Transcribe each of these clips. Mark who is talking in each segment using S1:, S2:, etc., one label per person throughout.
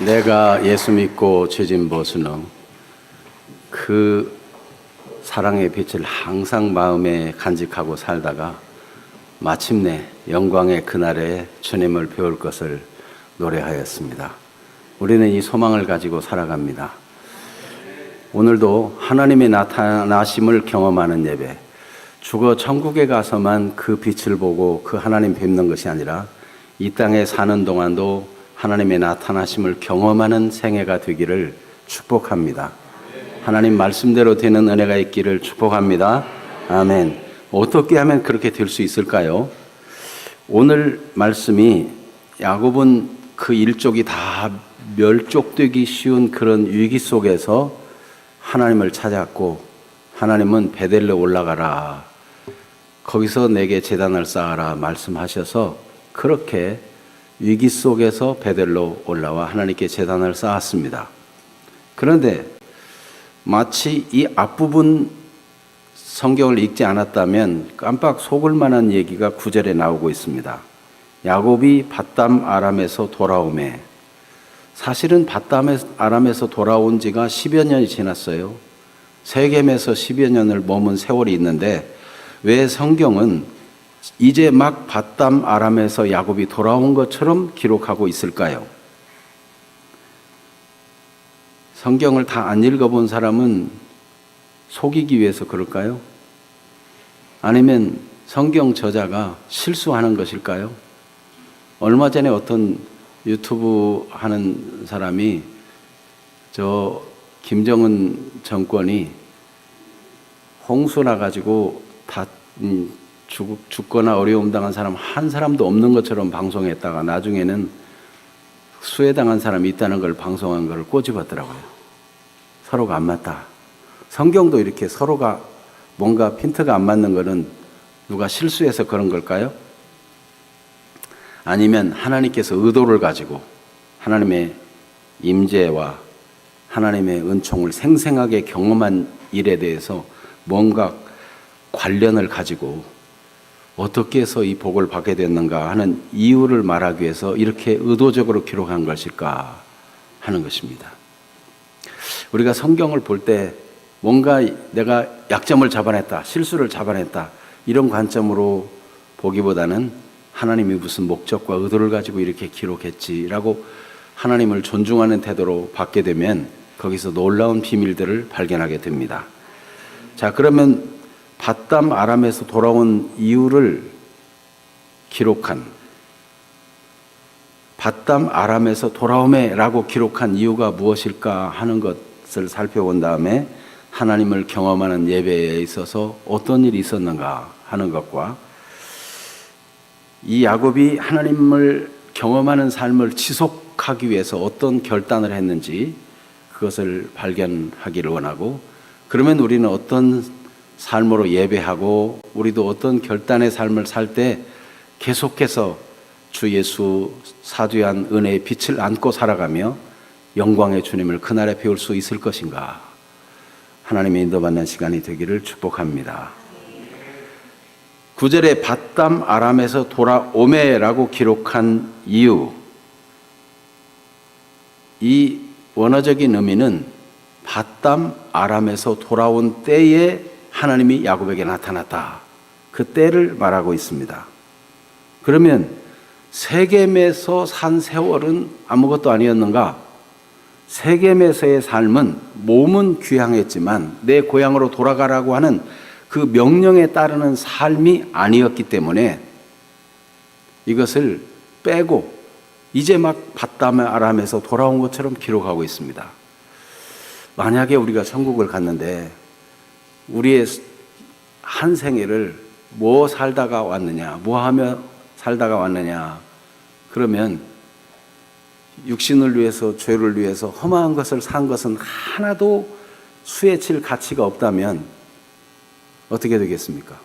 S1: 내가 예수 믿고 죄진 벗은 그 사랑의 빛을 항상 마음에 간직하고 살다가 마침내 영광의 그날에 주님을 배울 것을 노래하였습니다. 우리는 이 소망을 가지고 살아갑니다. 오늘도 하나님의 나타나심을 경험하는 예배, 죽어 천국에 가서만 그 빛을 보고 그 하나님 뵙는 것이 아니라 이 땅에 사는 동안도 하나님의 나타나심을 경험하는 생애가 되기를 축복합니다. 하나님 말씀대로 되는 은혜가 있기를 축복합니다. 아멘. 어떻게 하면 그렇게 될 수 있을까요? 오늘 말씀이 야곱은 그 일족이 다 멸족되기 쉬운 그런 위기 속에서 하나님을 찾았고, 하나님은 베델로 올라가라, 거기서 내게 제단을 쌓아라 말씀하셔서 그렇게 위기 속에서 베델로 올라와 하나님께 제단을 쌓았습니다. 그런데 마치 이 앞부분 성경을 읽지 않았다면 깜빡 속을 만한 얘기가 9절에 나오고 있습니다. 야곱이 밧담 아람에서 돌아오매. 사실은 밧담 아람에서 돌아온 지가 10여 년이 지났어요. 세겜에서 10여 년을 머문 세월이 있는데 왜 성경은 이제 막 밧담 아람에서 야곱이 돌아온 것처럼 기록하고 있을까요? 성경을 다 안 읽어본 사람은 속이기 위해서 그럴까요? 아니면 성경 저자가 실수하는 것일까요? 얼마 전에 어떤 유튜브 하는 사람이 저 김정은 정권이 홍수 나가지고 다 죽거나 어려움 당한 사람 한 사람도 없는 것처럼 방송했다가 나중에는 수해당한 사람이 있다는 걸 방송한 걸 꼬집었더라고요. 서로가 안 맞다. 성경도 이렇게 서로가 뭔가 핀트가 안 맞는 거는 누가 실수해서 그런 걸까요? 아니면 하나님께서 의도를 가지고 하나님의 임재와 하나님의 은총을 생생하게 경험한 일에 대해서 뭔가 관련을 가지고 어떻게 해서 이 복을 받게 됐는가 하는 이유를 말하기 위해서 이렇게 의도적으로 기록한 것일까 하는 것입니다. 우리가 성경을 볼 때 뭔가 내가 약점을 잡아냈다, 실수를 잡아냈다, 이런 관점으로 보기보다는 하나님이 무슨 목적과 의도를 가지고 이렇게 기록했지라고 하나님을 존중하는 태도로 받게 되면 거기서 놀라운 비밀들을 발견하게 됩니다. 자, 그러면 밧담 아람에서 돌아온 이유를 기록한, 밧담 아람에서 돌아오매라고 기록한 이유가 무엇일까 하는 것을 살펴본 다음에 하나님을 경험하는 예배에 있어서 어떤 일이 있었는가 하는 것과 이 야곱이 하나님을 경험하는 삶을 지속하기 위해서 어떤 결단을 했는지 그것을 발견하기를 원하고, 그러면 우리는 어떤 삶으로 예배하고 우리도 어떤 결단의 삶을 살 때 계속해서 주 예수 사두한 은혜의 빛을 안고 살아가며 영광의 주님을 그날에 배울 수 있을 것인가, 하나님의 인도받는 시간이 되기를 축복합니다. 9절에 밧담 아람에서 돌아오매라고 기록한 이유, 이 원어적인 의미는 밧담 아람에서 돌아온 때에 하나님이 야곱에게 나타났다, 그 때를 말하고 있습니다. 그러면 세겜에서 산 세월은 아무것도 아니었는가? 세겜에서의 삶은 몸은 귀향했지만 내 고향으로 돌아가라고 하는 그 명령에 따르는 삶이 아니었기 때문에 이것을 빼고 이제 막 밧담 아람에서 돌아온 것처럼 기록하고 있습니다. 만약에 우리가 천국을 갔는데 우리의 한 생애를 뭐 살다가 왔느냐, 뭐 하며 살다가 왔느냐, 그러면 육신을 위해서, 죄를 위해서 험한 것을 산 것은 하나도 수에 칠 가치가 없다면 어떻게 되겠습니까?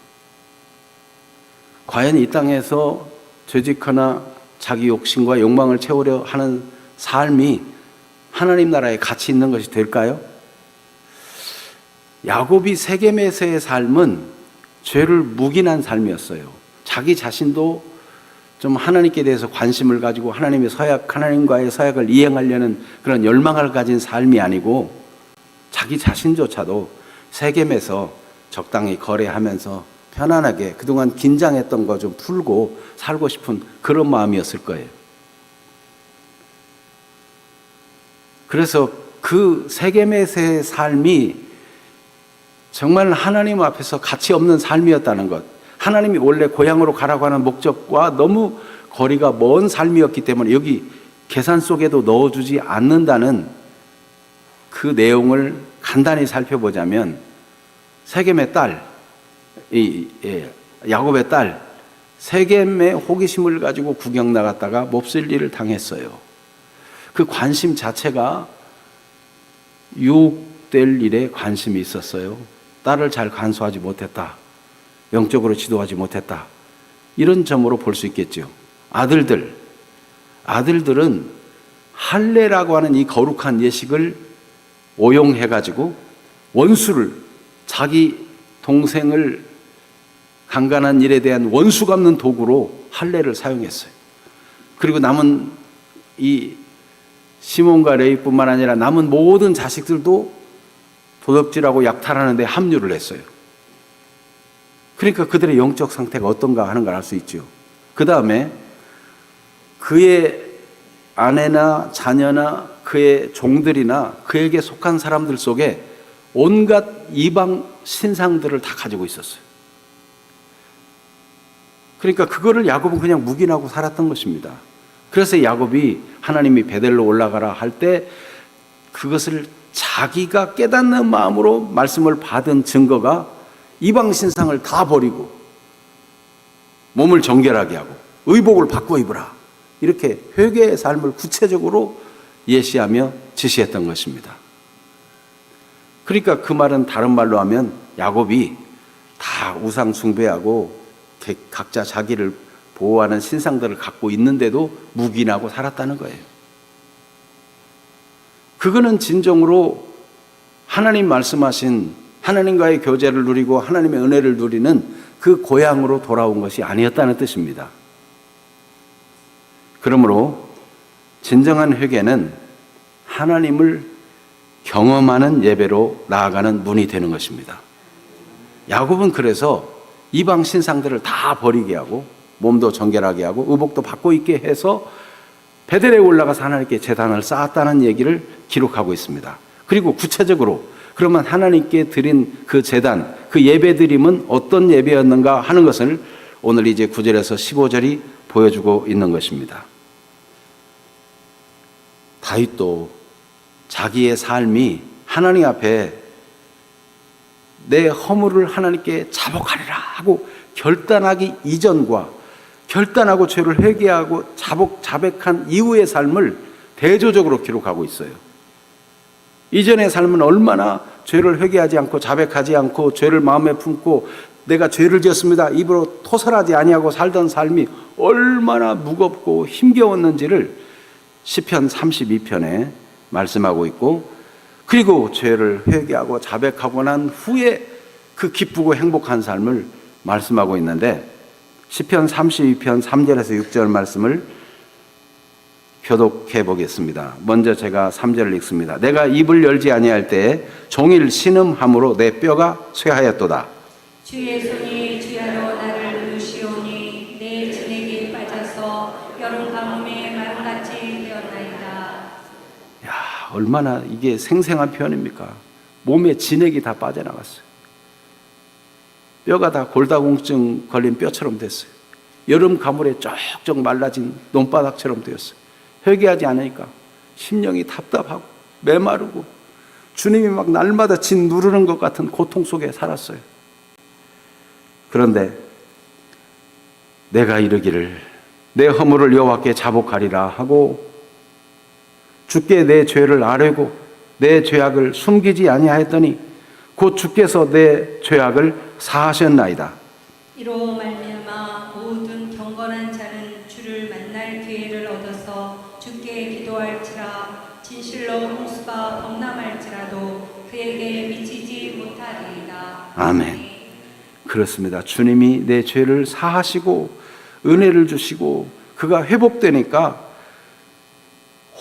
S1: 과연 이 땅에서 죄짓거나 자기 욕심과 욕망을 채우려 하는 삶이 하나님 나라에 가치 있는 것이 될까요? 야곱이 세겜에서의 삶은 죄를 묵인한 삶이었어요. 자기 자신도 좀 하나님께 대해서 관심을 가지고 하나님과의 서약을 이행하려는 그런 열망을 가진 삶이 아니고 자기 자신조차도 세겜에서 적당히 거래하면서 편안하게 그동안 긴장했던 거 좀 풀고 살고 싶은 그런 마음이었을 거예요. 그래서 그 세겜에서의 삶이 정말 하나님 앞에서 가치 없는 삶이었다는 것, 하나님이 원래 고향으로 가라고 하는 목적과 너무 거리가 먼 삶이었기 때문에 여기 계산 속에도 넣어주지 않는다는 그 내용을 간단히 살펴보자면, 세겜의 딸, 야곱의 딸 세겜의 호기심을 가지고 구경 나갔다가 몹쓸 일을 당했어요. 그 관심 자체가 유혹될 일에 관심이 있었어요. 딸을 잘 간수하지 못했다, 영적으로 지도하지 못했다, 이런 점으로 볼 수 있겠죠. 아들들은 할례라고 하는 이 거룩한 예식을 오용해가지고 원수를, 자기 동생을 강간한 일에 대한 원수 갚는 도구로 할례를 사용했어요. 그리고 남은 이 시몬과 레위뿐만 아니라 남은 모든 자식들도 도둑질하고 약탈하는 데 합류를 했어요. 그러니까 그들의 영적 상태가 어떤가 하는 걸 알 수 있죠. 그 다음에 그의 아내나 자녀나 그의 종들이나 그에게 속한 사람들 속에 온갖 이방 신상들을 다 가지고 있었어요. 그러니까 그거를 야곱은 그냥 묵인하고 살았던 것입니다. 그래서 야곱이 하나님이 베델로 올라가라 할 때 그것을 자기가 깨닫는 마음으로 말씀을 받은 증거가 이방 신상을 다 버리고 몸을 정결하게 하고 의복을 바꿔 입으라, 이렇게 회개의 삶을 구체적으로 예시하며 지시했던 것입니다. 그러니까 그 말은 다른 말로 하면 야곱이 다 우상 숭배하고 각자 자기를 보호하는 신상들을 갖고 있는데도 묵인하고 살았다는 거예요. 그거는 진정으로 하나님 말씀하신 하나님과의 교제를 누리고 하나님의 은혜를 누리는 그 고향으로 돌아온 것이 아니었다는 뜻입니다. 그러므로 진정한 회개는 하나님을 경험하는 예배로 나아가는 문이 되는 것입니다. 야곱은 그래서 이방 신상들을 다 버리게 하고 몸도 정결하게 하고 의복도 바꿔 입게 해서 베델에 올라가서 하나님께 제단을 쌓았다는 얘기를 기록하고 있습니다. 그리고 구체적으로 그러면 하나님께 드린 그 제단, 그 예배드림은 어떤 예배였는가 하는 것을 오늘 이제 9절에서 15절이 보여주고 있는 것입니다. 다윗도 자기의 삶이 하나님 앞에 내 허물을 하나님께 자복하리라 하고 결단하기 이전과 결단하고 죄를 회개하고 자백한 이후의 삶을 대조적으로 기록하고 있어요. 이전의 삶은 얼마나 죄를 회개하지 않고 자백하지 않고 죄를 마음에 품고 내가 죄를 지었습니다 입으로 토설하지 아니하고 살던 삶이 얼마나 무겁고 힘겨웠는지를 시편 32편에 말씀하고 있고, 그리고 죄를 회개하고 자백하고 난 후에 그 기쁘고 행복한 삶을 말씀하고 있는데, 시편 32편 3절에서 6절 말씀을 교독해 보겠습니다. 먼저 제가 3절을 읽습니다. 내가 입을 열지 아니할 때에 종일 신음함으로 내 뼈가 쇠하였도다.
S2: 주의 손이 주야로 나를 누르시오니 내 진액이 빠져서 여름 가뭄에 마름같이 되었나이다.
S1: 야, 얼마나 이게 생생한 표현입니까? 몸에 진액이 다 빠져나갔어요. 뼈가 다 골다공증 걸린 뼈처럼 됐어요. 여름 가물에 쩍쩍 말라진 논바닥처럼 되었어요. 회개하지 않으니까 심령이 답답하고 메마르고 주님이 막 날마다 진 누르는 것 같은 고통 속에 살았어요. 그런데 내가 이르기를 내 허물을 여호와께 자복하리라 하고 주께 내 죄를 아뢰고 내 죄악을 숨기지 아니하였더니 곧 주께서 내 죄악을 사하셨나이다.
S2: 이로 말미암아 모든 경건한 자는 주를 만날 기회를 얻어서 주께 기도할지라 진실로 홍수가 범람할지라도 그에게 미치지 못하리이다.
S1: 아멘. 그렇습니다. 주님이 내 죄를 사하시고 은혜를 주시고 그가 회복되니까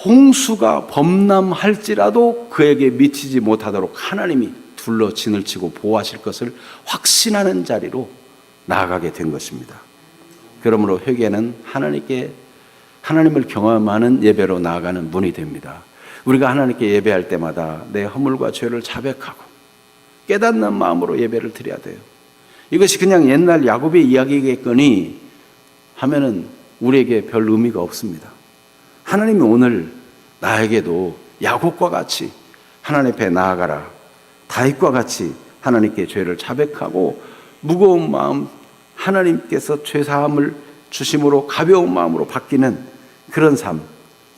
S1: 홍수가 범람할지라도 그에게 미치지 못하도록 하나님이 둘러 진을 치고 보호하실 것을 확신하는 자리로 나아가게 된 것입니다. 그러므로 회개는 하나님을 경험하는 예배로 나아가는 문이 됩니다. 우리가 하나님께 예배할 때마다 내 허물과 죄를 자백하고 깨닫는 마음으로 예배를 드려야 돼요. 이것이 그냥 옛날 야곱의 이야기겠거니 하면은 우리에게 별 의미가 없습니다. 하나님이 오늘 나에게도 야곱과 같이 하나님 앞에 나아가라, 다윗과 같이 하나님께 죄를 자백하고 무거운 마음, 하나님께서 죄사함을 주심으로 가벼운 마음으로 바뀌는 그런 삶,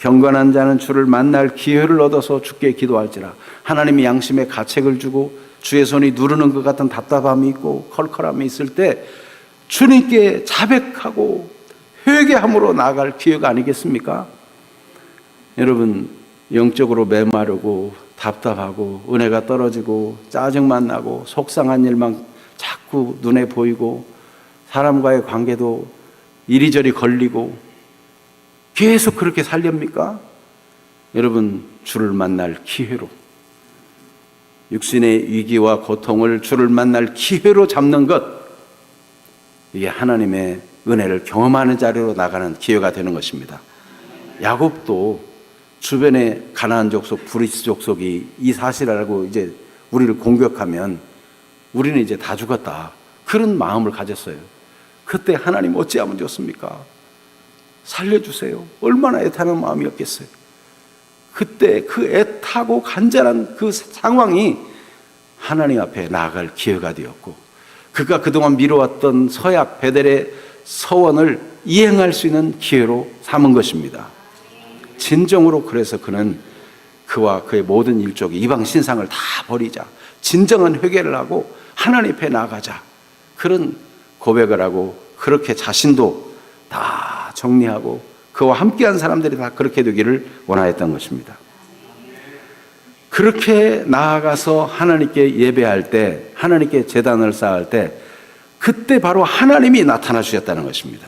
S1: 경건한 자는 주를 만날 기회를 얻어서 주께 기도할지라. 하나님이 양심에 가책을 주고 주의 손이 누르는 것 같은 답답함이 있고 컬컬함이 있을 때 주님께 자백하고 회개함으로 나아갈 기회가 아니겠습니까? 여러분, 영적으로 메마르고 답답하고 은혜가 떨어지고 짜증만 나고 속상한 일만 자꾸 눈에 보이고 사람과의 관계도 이리저리 걸리고 계속 그렇게 살렵니까? 여러분, 주를 만날 기회로, 육신의 위기와 고통을 주를 만날 기회로 잡는 것, 이게 하나님의 은혜를 경험하는 자리로 나가는 기회가 되는 것입니다. 야곱도 주변의 가나안 족속, 브리스 족속이 이 사실을 알고 이제 우리를 공격하면 우리는 이제 다 죽었다, 그런 마음을 가졌어요. 그때 하나님 어찌하면 좋습니까? 살려주세요. 얼마나 애타는 마음이었겠어요. 그때 그 애타고 간절한 그 상황이 하나님 앞에 나아갈 기회가 되었고, 그가 그동안 미뤄왔던 서약 베델의 서원을 이행할 수 있는 기회로 삼은 것입니다. 진정으로 그래서 그는 그와 그의 모든 일족이 이방 신상을 다 버리자, 진정한 회개를 하고 하나님 앞에 나아가자, 그런 고백을 하고 그렇게 자신도 다 정리하고 그와 함께한 사람들이 다 그렇게 되기를 원하였던 것입니다. 그렇게 나아가서 하나님께 예배할 때, 하나님께 제단을 쌓을 때, 그때 바로 하나님이 나타나 주셨다는 것입니다.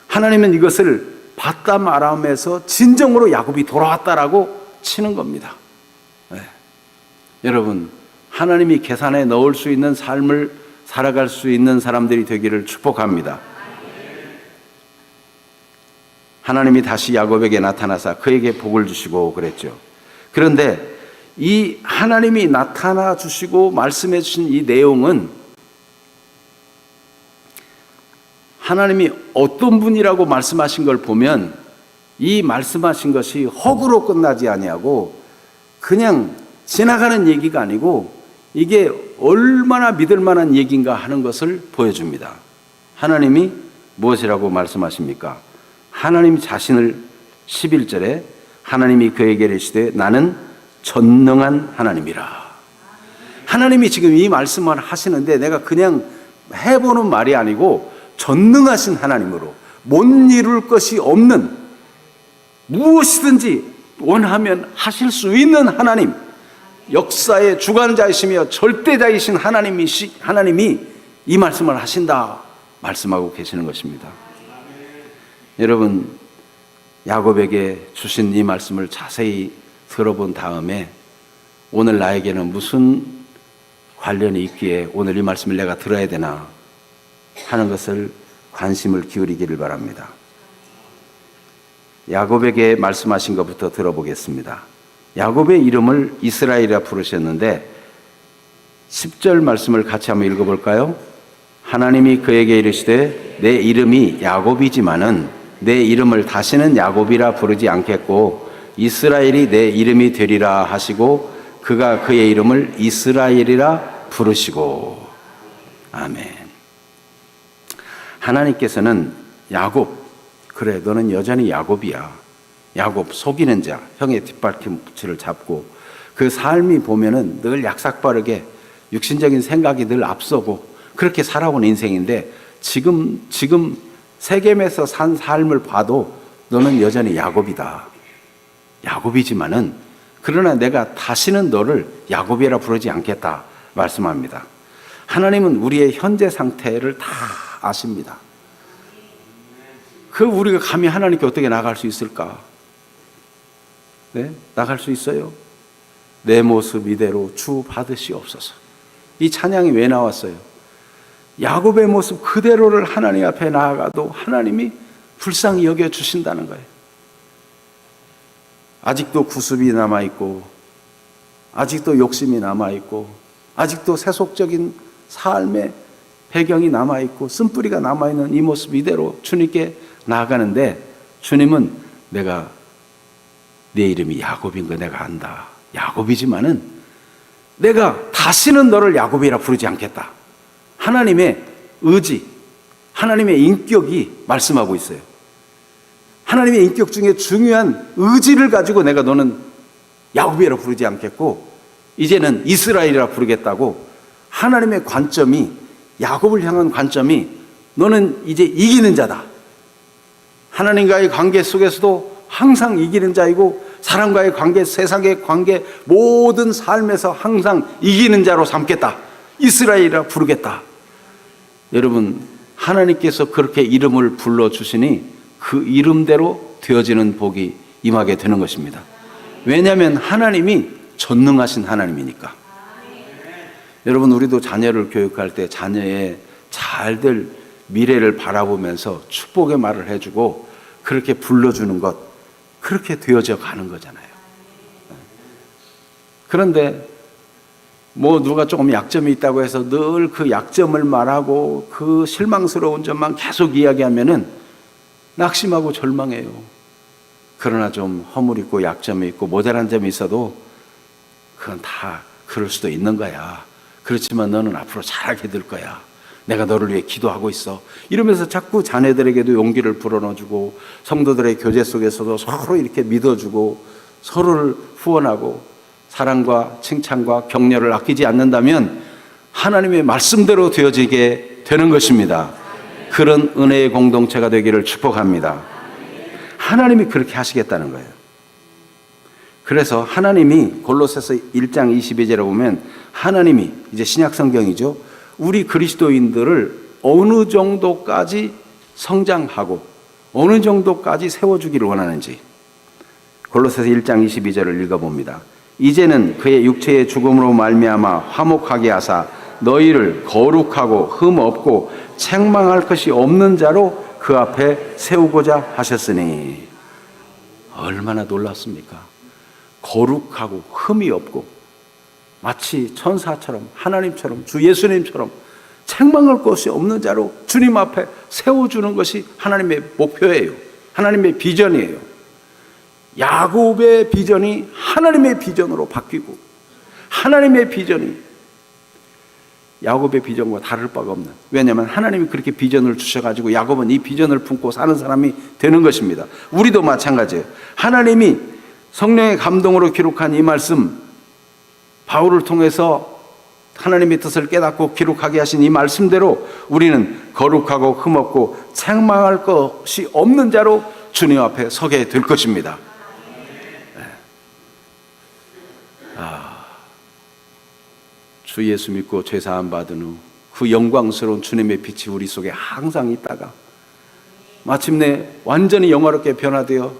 S1: 하나님은 이것을 바담 아람에서 진정으로 야곱이 돌아왔다라고 치는 겁니다. 네. 여러분, 하나님이 계산에 넣을 수 있는 삶을 살아갈 수 있는 사람들이 되기를 축복합니다. 하나님이 다시 야곱에게 나타나사 그에게 복을 주시고 그랬죠. 그런데 이 하나님이 나타나 주시고 말씀해 주신 이 내용은 하나님이 어떤 분이라고 말씀하신 걸 보면 이 말씀하신 것이 허구로 끝나지 아니하고 그냥 지나가는 얘기가 아니고 이게 얼마나 믿을 만한 얘기인가 하는 것을 보여줍니다. 하나님이 무엇이라고 말씀하십니까? 하나님 자신을 11절에 하나님이 그에게 이르시되 나는 전능한 하나님이라. 하나님이 지금 이 말씀을 하시는데 내가 그냥 해보는 말이 아니고 전능하신 하나님으로, 못 이룰 것이 없는, 무엇이든지 원하면 하실 수 있는 하나님, 역사의 주관자이시며 절대자이신 하나님이 이 말씀을 하신다 말씀하고 계시는 것입니다. 여러분, 야곱에게 주신 이 말씀을 자세히 들어본 다음에 오늘 나에게는 무슨 관련이 있기에 오늘 이 말씀을 내가 들어야 되나 하는 것을 관심을 기울이기를 바랍니다. 야곱에게 말씀하신 것부터 들어보겠습니다. 야곱의 이름을 이스라엘이라 부르셨는데 10절 말씀을 같이 한번 읽어볼까요? 하나님이 그에게 이르시되 내 이름이 야곱이지만은 내 이름을 다시는 야곱이라 부르지 않겠고 이스라엘이 내 이름이 되리라 하시고 그가 그의 이름을 이스라엘이라 부르시고. 아멘. 하나님께서는 야곱, 그래 너는 여전히 야곱이야, 야곱 속이는 자, 형의 뒷발꿈치를 잡고 그 삶이 보면은 늘 약삭빠르게 육신적인 생각이 늘 앞서고 그렇게 살아온 인생인데 지금 세겜에서 산 삶을 봐도 너는 여전히 야곱이다. 야곱이지만은 그러나 내가 다시는 너를 야곱이라 부르지 않겠다 말씀합니다. 하나님은 우리의 현재 상태를 다 아십니다. 그 우리가 감히 하나님께 어떻게 나갈 수 있을까? 네? 나갈 수 있어요? 내 모습 이대로 주 받으시옵소서. 이 찬양이 왜 나왔어요? 야곱의 모습 그대로를 하나님 앞에 나아가도 하나님이 불쌍히 여겨주신다는 거예요. 아직도 구습이 남아있고, 아직도 욕심이 남아있고, 아직도 세속적인 삶의 배경이 남아있고, 쓴뿌리가 남아있는 이 모습 이대로 주님께 나아가는데, 주님은 내가 내 이름이 야곱인 거 내가 안다. 야곱이지만은 내가 다시는 너를 야곱이라 부르지 않겠다. 하나님의 의지, 하나님의 인격이 말씀하고 있어요. 하나님의 인격 중에 중요한 의지를 가지고 내가 너는 야곱이라 부르지 않겠고 이제는 이스라엘이라 부르겠다고 하나님의 관점이, 야곱을 향한 관점이 너는 이제 이기는 자다. 하나님과의 관계 속에서도 항상 이기는 자이고 사람과의 관계, 세상의 관계, 모든 삶에서 항상 이기는 자로 삼겠다. 이스라엘이라 부르겠다. 여러분, 하나님께서 그렇게 이름을 불러주시니 그 이름대로 되어지는 복이 임하게 되는 것입니다. 왜냐하면 하나님이 전능하신 하나님이니까. 여러분, 우리도 자녀를 교육할 때 자녀의 잘될 미래를 바라보면서 축복의 말을 해주고 그렇게 불러주는 것, 그렇게 되어져 가는 거잖아요. 그런데 뭐 누가 조금 약점이 있다고 해서 늘 그 약점을 말하고 그 실망스러운 점만 계속 이야기하면은 낙심하고 절망해요. 그러나 좀 허물 있고 약점이 있고 모자란 점이 있어도 그건 다 그럴 수도 있는 거야. 그렇지만 너는 앞으로 잘하게 될 거야. 내가 너를 위해 기도하고 있어. 이러면서 자꾸 자녀들에게도 용기를 불어넣어주고 성도들의 교제 속에서도 서로 이렇게 믿어주고 서로를 후원하고 사랑과 칭찬과 격려를 아끼지 않는다면 하나님의 말씀대로 되어지게 되는 것입니다. 그런 은혜의 공동체가 되기를 축복합니다. 하나님이 그렇게 하시겠다는 거예요. 그래서 하나님이 골로새서 1장 22절에 보면 하나님이, 이제 신약 성경이죠, 우리 그리스도인들을 어느 정도까지 성장하고 어느 정도까지 세워주기를 원하는지 골로새서 1장 22절을 읽어봅니다. 이제는 그의 육체의 죽음으로 말미암아 화목하게 하사 너희를 거룩하고 흠 없고 책망할 것이 없는 자로 그 앞에 세우고자 하셨으니. 얼마나 놀랍습니까? 거룩하고 흠이 없고 마치 천사처럼 하나님처럼 주 예수님처럼 책망할 것이 없는 자로 주님 앞에 세워주는 것이 하나님의 목표예요. 하나님의 비전이에요. 야곱의 비전이 하나님의 비전으로 바뀌고 하나님의 비전이 야곱의 비전과 다를 바가 없는, 왜냐하면 하나님이 그렇게 비전을 주셔가지고 야곱은 이 비전을 품고 사는 사람이 되는 것입니다. 우리도 마찬가지예요. 하나님이 성령의 감동으로 기록한 이 말씀, 바울을 통해서 하나님의 뜻을 깨닫고 기록하게 하신 이 말씀대로 우리는 거룩하고 흠없고 책망할 것이 없는 자로 주님 앞에 서게 될 것입니다. 주 예수 믿고 죄사함 받은 후 그 영광스러운 주님의 빛이 우리 속에 항상 있다가 마침내 완전히 영화롭게 변화되어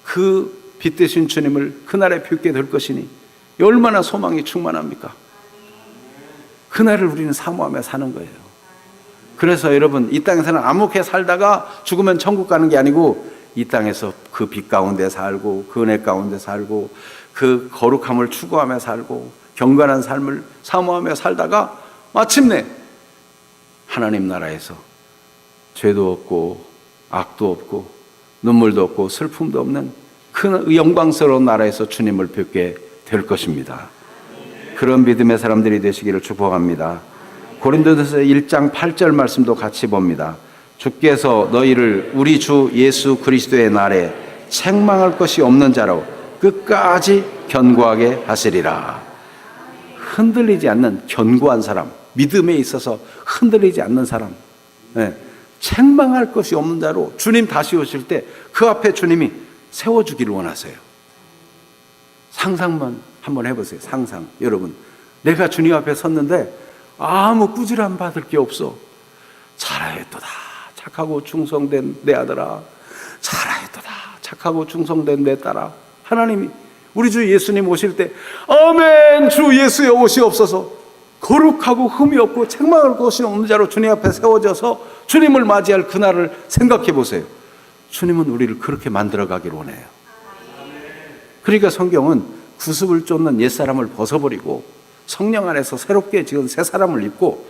S1: 그 빛 되신 주님을 그날에 뵙게 될 것이니 얼마나 소망이 충만합니까? 그날을 우리는 사모하며 사는 거예요. 그래서 여러분, 이 땅에서는 암묵하게 살다가 죽으면 천국 가는 게 아니고 이 땅에서 그 빛 가운데 살고 그 은혜 가운데 살고 그 거룩함을 추구하며 살고 경건한 삶을 사모하며 살다가 마침내 하나님 나라에서 죄도 없고 악도 없고 눈물도 없고 슬픔도 없는 그 영광스러운 나라에서 주님을 뵙게 될 것입니다. 그런 믿음의 사람들이 되시기를 축복합니다. 고린도전서 1장 8절 말씀도 같이 봅니다. 주께서 너희를 우리 주 예수 그리스도의 날에 책망할 것이 없는 자로 끝까지 견고하게 하시리라. 흔들리지 않는 견고한 사람, 믿음에 있어서 흔들리지 않는 사람, 책망할 것이 없는 자로 주님 다시 오실 때 그 앞에 주님이 세워주기를 원하세요. 상상만 한번 해보세요. 상상. 여러분, 내가 주님 앞에 섰는데 아무 꾸지람 받을 게 없어. 잘하였도다, 착하고 충성된 내 아들아, 착하고 충성된 내 딸아, 하나님이 우리 주 예수님 오실 때 아멘 주 예수여 오시옵소서, 거룩하고 흠이 없고 책망할 것이 없는 자로 주님 앞에 세워져서 주님을 맞이할 그날을 생각해 보세요. 주님은 우리를 그렇게 만들어 가기를 원해요. 그러니까 성경은 구습을 쫓는 옛사람을 벗어버리고 성령 안에서 새롭게 지은 새 사람을 입고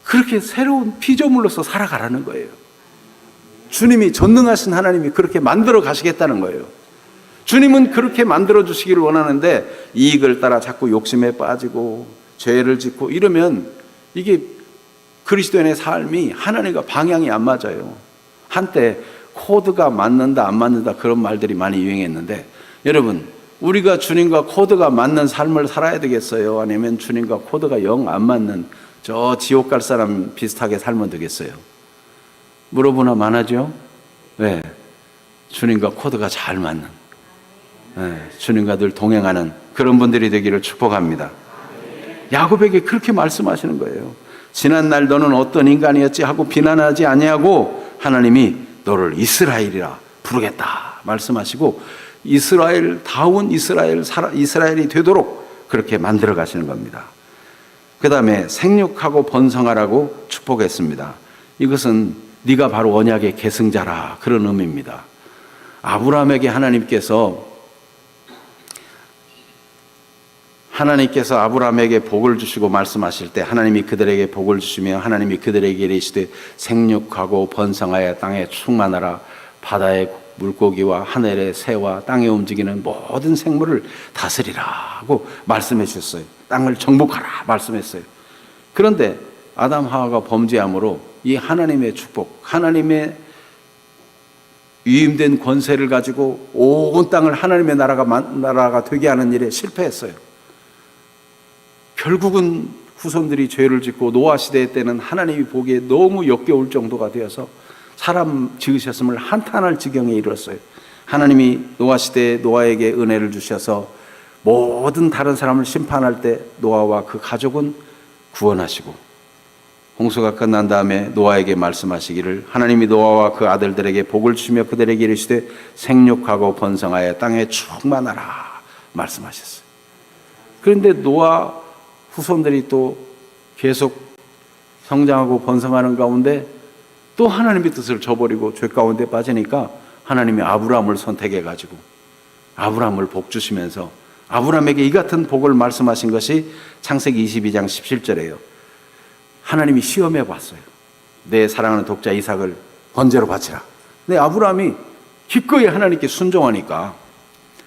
S1: 그렇게 새로운 피조물로서 살아가라는 거예요. 주님이 전능하신 하나님이 그렇게 만들어 가시겠다는 거예요. 주님은 그렇게 만들어 주시기를 원하는데 이익을 따라 자꾸 욕심에 빠지고 죄를 짓고 이러면 이게 그리스도인의 삶이 하나님과 방향이 안 맞아요. 한때 코드가 맞는다 안 맞는다 그런 말들이 많이 유행했는데, 여러분 우리가 주님과 코드가 맞는 삶을 살아야 되겠어요? 아니면 주님과 코드가 영 안 맞는 저 지옥 갈 사람 비슷하게 살면 되겠어요? 물어보나 마나죠? 네, 주님과 코드가 잘 맞는, 주님과 늘 동행하는 그런 분들이 되기를 축복합니다. 야곱에게 그렇게 말씀하시는 거예요. 지난날 너는 어떤 인간이었지 하고 비난하지 아니하고 하나님이 너를 이스라엘이라 부르겠다 말씀하시고 이스라엘다운 이스라엘이 되도록 그렇게 만들어 가시는 겁니다. 그 다음에 생육하고 번성하라고 축복했습니다. 이것은 네가 바로 언약의 계승자라 그런 의미입니다. 아브라함에게 하나님께서 아브라함에게 복을 주시고 말씀하실 때 하나님이 그들에게 복을 주시며 하나님이 그들에게 이르시되 생육하고 번성하여 땅에 충만하라, 바다의 물고기와 하늘의 새와 땅에 움직이는 모든 생물을 다스리라고 말씀해 주셨어요. 땅을 정복하라 말씀했어요. 그런데 아담 하와가 범죄함으로 이 하나님의 축복, 하나님의 위임된 권세를 가지고 온 땅을 하나님의 나라가 되게 하는 일에 실패했어요. 결국은 후손들이 죄를 짓고 노아 시대 때는 하나님이 보기에 너무 역겨울 정도가 되어서 사람 지으셨음을 한탄할 지경에 이르렀어요. 하나님이 노아 시대에 노아에게 은혜를 주셔서 모든 다른 사람을 심판할 때 노아와 그 가족은 구원하시고, 홍수가 끝난 다음에 노아에게 말씀하시기를 하나님이 노아와 그 아들들에게 복을 주시며 그들에게 이르시되 생육하고 번성하여 땅에 충만하라 말씀하셨어요. 그런데 노아 후손들이 또 계속 성장하고 번성하는 가운데 또 하나님의 뜻을 저버리고 죄 가운데 빠지니까 하나님이 아브라함을 선택해가지고 아브라함을 복 주시면서 아브라함에게 이 같은 복을 말씀하신 것이 창세기 22장 17절이에요. 하나님이 시험해 봤어요. 내 사랑하는 독자 이삭을 번제로 바치라. 근데 아브라함이 기꺼이 하나님께 순종하니까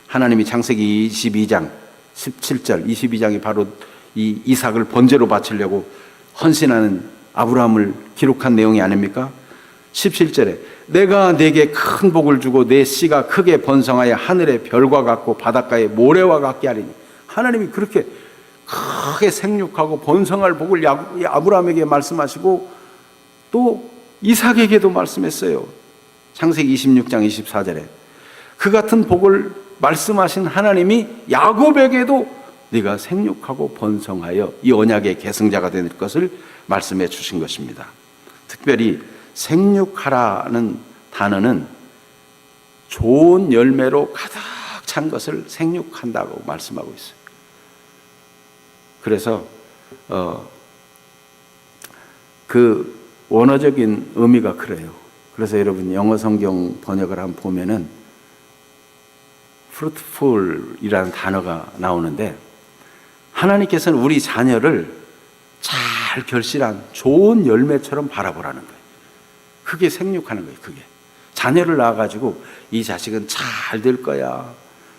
S1: 하나님이 창세기 22장 17절 22장이 바로 이 이삭을 번제로 바치려고 헌신하는 아브라함을 기록한 내용이 아닙니까? 17절에 내가 내게 큰 복을 주고 내 씨가 크게 번성하여 하늘의 별과 같고 바닷가의 모래와 같게 하리니, 하나님이 그렇게 크게 생육하고 번성할 복을 아브라함에게 말씀하시고 또 이삭에게도 말씀했어요. 창세기 26장 24절에 그 같은 복을 말씀하신 하나님이 야곱에게도 네가 생육하고 번성하여 이 언약의 계승자가 될 것을 말씀해 주신 것입니다. 특별히 생육하라는 단어는 좋은 열매로 가득 찬 것을 생육한다고 말씀하고 있어요. 그래서 그 원어적인 의미가 그래요. 그래서 여러분 영어 성경 번역을 한번 보면은 fruitful이라는 단어가 나오는데, 하나님께서는 우리 자녀를 잘 결실한 좋은 열매처럼 바라보라는 거예요. 그게 생육하는 거예요. 그게 자녀를 낳아가지고 이 자식은 잘 될 거야,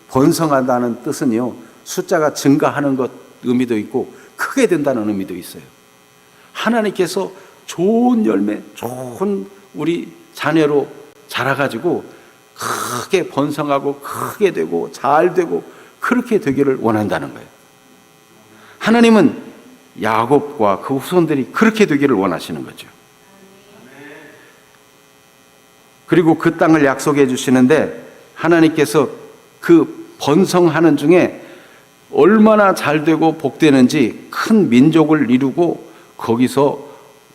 S1: 번성한다는 뜻은요 숫자가 증가하는 것 의미도 있고 크게 된다는 의미도 있어요. 하나님께서 좋은 열매, 좋은 우리 자녀로 자라가지고 크게 번성하고 크게 되고 잘 되고 그렇게 되기를 원한다는 거예요. 하나님은 야곱과 그 후손들이 그렇게 되기를 원하시는 거죠. 그리고 그 땅을 약속해 주시는데 하나님께서 그 번성하는 중에 얼마나 잘 되고 복되는지 큰 민족을 이루고 거기서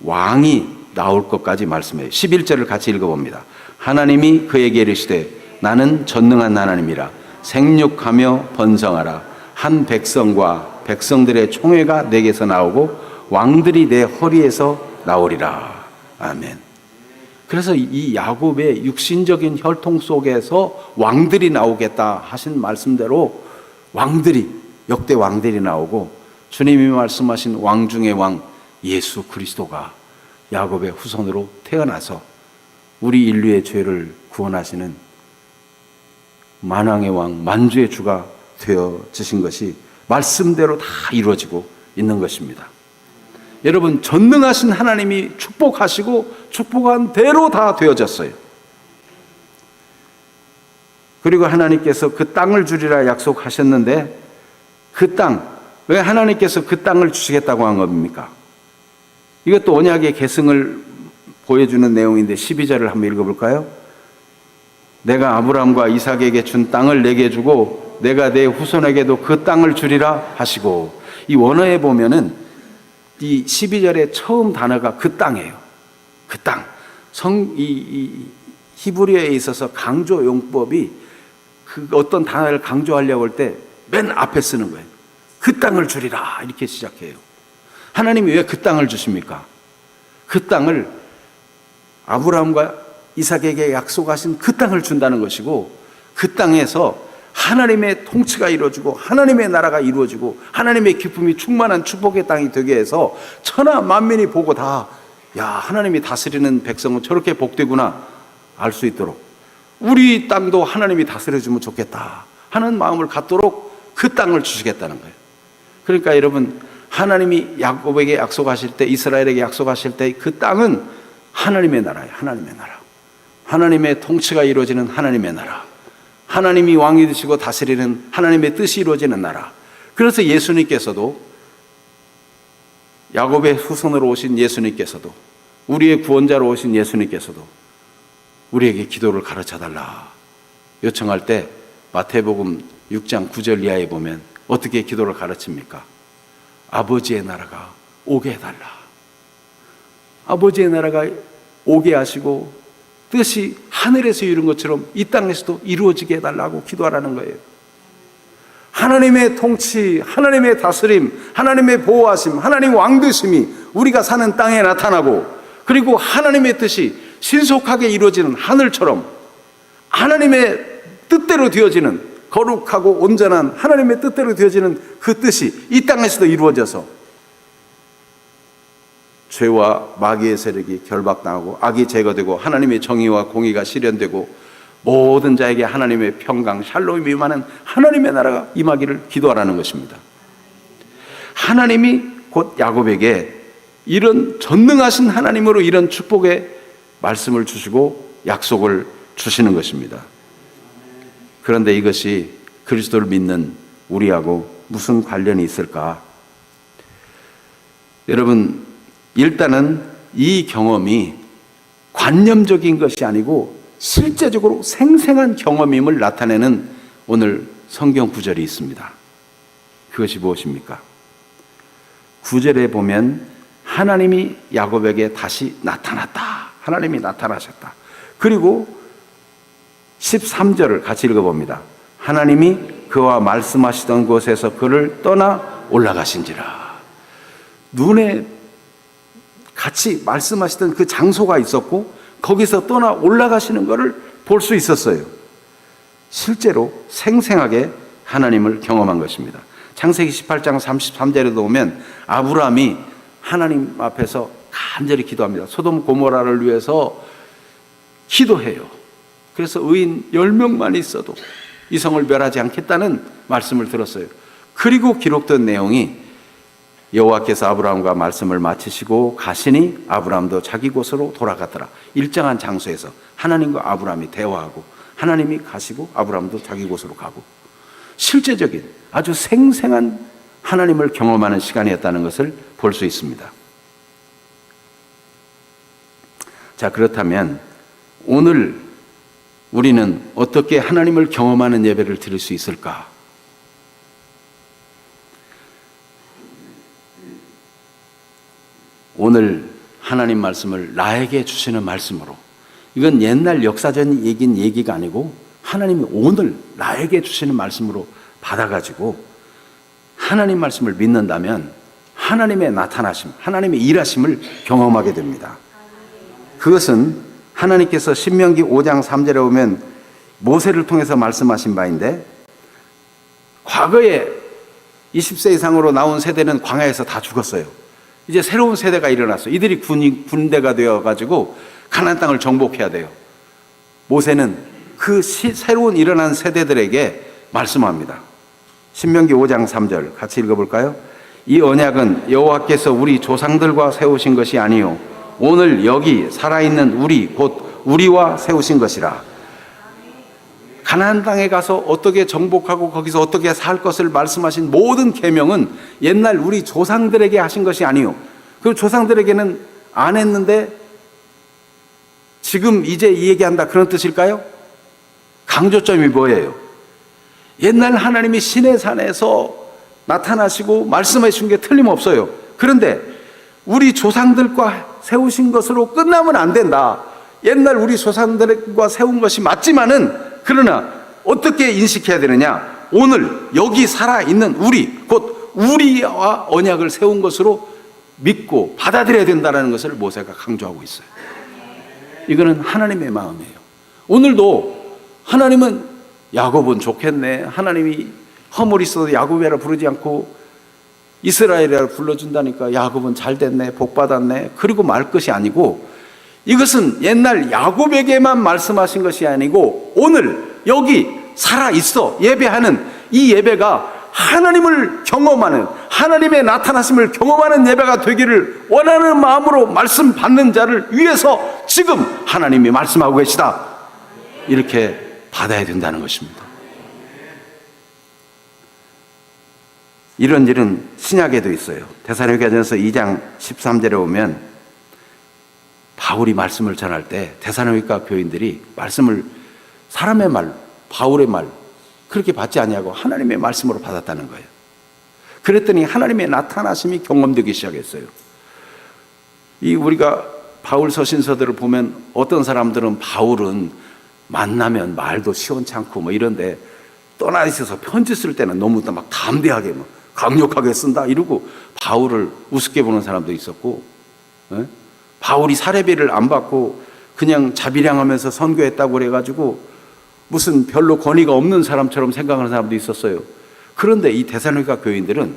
S1: 왕이 나올 것까지 말씀해요. 11절을 같이 읽어봅니다. 하나님이 그에게 이르시되 나는 전능한 하나님이라 생육하며 번성하라. 한 백성과 백성들의 총회가 내게서 나오고 왕들이 내 허리에서 나오리라. 아멘. 그래서 이 야곱의 육신적인 혈통 속에서 왕들이 나오겠다 하신 말씀대로 왕들이, 역대 왕들이 나오고 주님이 말씀하신 왕 중의 왕 예수 그리스도가 야곱의 후손으로 태어나서 우리 인류의 죄를 구원하시는 만왕의 왕, 만주의 주가 되어지신 것이 말씀대로 다 이루어지고 있는 것입니다. 여러분, 전능하신 하나님이 축복하시고 축복한 대로 다 되어졌어요. 그리고 하나님께서 그 땅을 주리라 약속하셨는데 그 땅, 왜 하나님께서 그 땅을 주시겠다고 한 겁니까? 이것도 언약의 계승을 보여주는 내용인데 12절을 한번 읽어볼까요? 내가 아브라함과 이삭에게 준 땅을 내게 주고 내가 내 후손에게도 그 땅을 주리라 하시고, 이 원어에 보면은 이 12절의 처음 단어가 그 땅이에요. 그 땅. 히브리어에 있어서 강조 용법이 그 어떤 단어를 강조하려고 할 때 맨 앞에 쓰는 거예요. 그 땅을 주리라 이렇게 시작해요. 하나님이 왜 그 땅을 주십니까? 그 땅을 아브라함과 이삭에게 약속하신 그 땅을 준다는 것이고, 그 땅에서 하나님의 통치가 이루어지고 하나님의 나라가 이루어지고 하나님의 기쁨이 충만한 축복의 땅이 되게 해서 천하 만민이 보고 다, 야, 하나님이 다스리는 백성은 저렇게 복되구나 알 수 있도록 우리 땅도 하나님이 다스려주면 좋겠다 하는 마음을 갖도록 그 땅을 주시겠다는 거예요. 그러니까 여러분, 하나님이 야곱에게 약속하실 때, 이스라엘에게 약속하실 때 그 땅은 하나님의 나라예요. 하나님의 나라. 하나님의 통치가 이루어지는 하나님의 나라. 하나님이 왕이 되시고 다스리는 하나님의 뜻이 이루어지는 나라. 그래서 예수님께서도, 야곱의 후손으로 오신 예수님께서도, 우리의 구원자로 오신 예수님께서도 우리에게 기도를 가르쳐달라 요청할 때 마태복음 6장 9절 이하에 보면 어떻게 기도를 가르칩니까? 아버지의 나라가 오게 해달라. 아버지의 나라가 오게 하시고 뜻이 하늘에서 이룬 것처럼 이 땅에서도 이루어지게 해달라고 기도하라는 거예요. 하나님의 통치, 하나님의 다스림, 하나님의 보호하심, 하나님 왕되심이 우리가 사는 땅에 나타나고, 그리고 하나님의 뜻이 신속하게 이루어지는 하늘처럼 하나님의 뜻대로 되어지는, 거룩하고 온전한 하나님의 뜻대로 되어지는 그 뜻이 이 땅에서도 이루어져서 죄와 마귀의 세력이 결박당하고 악이 제거되고 하나님의 정의와 공의가 실현되고 모든 자에게 하나님의 평강, 샬롬이 임하는 하나님의 나라가 임하기를 기도하라는 것입니다. 하나님이 곧 야곱에게 이런 전능하신 하나님으로 이런 축복의 말씀을 주시고 약속을 주시는 것입니다. 그런데 이것이 그리스도를 믿는 우리하고 무슨 관련이 있을까? 여러분, 일단은 이 경험이 관념적인 것이 아니고 실제적으로 생생한 경험임을 나타내는 오늘 성경 구절이 있습니다. 그것이 무엇입니까? 9절에 보면 하나님이 야곱에게 다시 나타났다. 하나님이 나타나셨다. 그리고 13절을 같이 읽어봅니다. 하나님이 그와 말씀하시던 곳에서 그를 떠나 올라가신지라. 눈에 같이 말씀하시던 그 장소가 있었고 거기서 떠나 올라가시는 것을 볼 수 있었어요. 실제로 생생하게 하나님을 경험한 것입니다. 창세기 18장 33절에도 보면 아브라함이 하나님 앞에서 간절히 기도합니다. 소돔 고모라를 위해서 기도해요. 그래서 의인 10명만 있어도 이 성을 멸하지 않겠다는 말씀을 들었어요. 그리고 기록된 내용이 여호와께서 아브라함과 말씀을 마치시고 가시니 아브라함도 자기 곳으로 돌아갔더라. 일정한 장소에서 하나님과 아브라함이 대화하고 하나님이 가시고 아브라함도 자기 곳으로 가고, 실제적인 아주 생생한 하나님을 경험하는 시간이었다는 것을 볼 수 있습니다. 자, 그렇다면 오늘 우리는 어떻게 하나님을 경험하는 예배를 드릴 수 있을까? 오늘 하나님 말씀을 나에게 주시는 말씀으로, 이건 옛날 역사적인 얘기가 아니고 하나님이 오늘 나에게 주시는 말씀으로 받아가지고 하나님 말씀을 믿는다면 하나님의 나타나심, 하나님의 일하심을 경험하게 됩니다. 그것은 하나님께서 신명기 5장 3절에 보면 모세를 통해서 말씀하신 바인데, 과거에 20세 이상으로 나온 세대는 광야에서 다 죽었어요. 이제 새로운 세대가 일어났어요. 이들이 군대가 되어가지고 가나안 땅을 정복해야 돼요. 모세는 그 새로운 일어난 세대들에게 말씀합니다. 신명기 5장 3절 같이 읽어볼까요? 이 언약은 여호와께서 우리 조상들과 세우신 것이 아니요 오늘 여기 살아있는 우리 곧 우리와 세우신 것이라. 가나안 땅에 가서 어떻게 정복하고 거기서 어떻게 살 것을 말씀하신 모든 계명은 옛날 우리 조상들에게 하신 것이 아니요, 그 조상들에게는 안 했는데 지금 이제 이 얘기한다, 그런 뜻일까요? 강조점이 뭐예요? 옛날 하나님이 시내산에서 나타나시고 말씀해 주신 게 틀림없어요. 그런데 우리 조상들과 세우신 것으로 끝나면 안 된다. 옛날 우리 조상들과 세운 것이 맞지만은, 그러나 어떻게 인식해야 되느냐? 오늘 여기 살아있는 우리, 곧 우리와 언약을 세운 것으로 믿고 받아들여야 된다는 것을 모세가 강조하고 있어요. 이거는 하나님의 마음이에요. 오늘도 하나님은 야곱은 좋겠네, 하나님이 허물이 있어도 야곱이라 부르지 않고 이스라엘이라 불러준다니까 야곱은 잘 됐네, 복 받았네, 그리고 말 것이 아니고, 이것은 옛날 야곱에게만 말씀하신 것이 아니고 오늘 여기 살아있어 예배하는 이 예배가 하나님을 경험하는, 하나님의 나타나심을 경험하는 예배가 되기를 원하는 마음으로 말씀 받는 자를 위해서 지금 하나님이 말씀하고 계시다, 이렇게 받아야 된다는 것입니다. 이런 일은 신약에도 있어요. 데살로니가전서 2장 13절에 보면 바울이 말씀을 전할 때 데살로니가 교인들이 말씀을 사람의 말, 바울의 말 그렇게 받지 아니하고 하나님의 말씀으로 받았다는 거예요. 그랬더니 하나님의 나타나심이 경험되기 시작했어요. 이 우리가 바울 서신서들을 보면 어떤 사람들은 바울은 만나면 말도 시원찮고 뭐 이런데 떠나 있어서 편지 쓸 때는 너무 막 담대하게 막 강력하게 쓴다 이러고 바울을 우습게 보는 사람도 있었고, 바울이 사례비를 안 받고 그냥 자비량하면서 선교했다고 그래가지고 무슨 별로 권위가 없는 사람처럼 생각하는 사람도 있었어요. 그런데 이 데살로니가 교인들은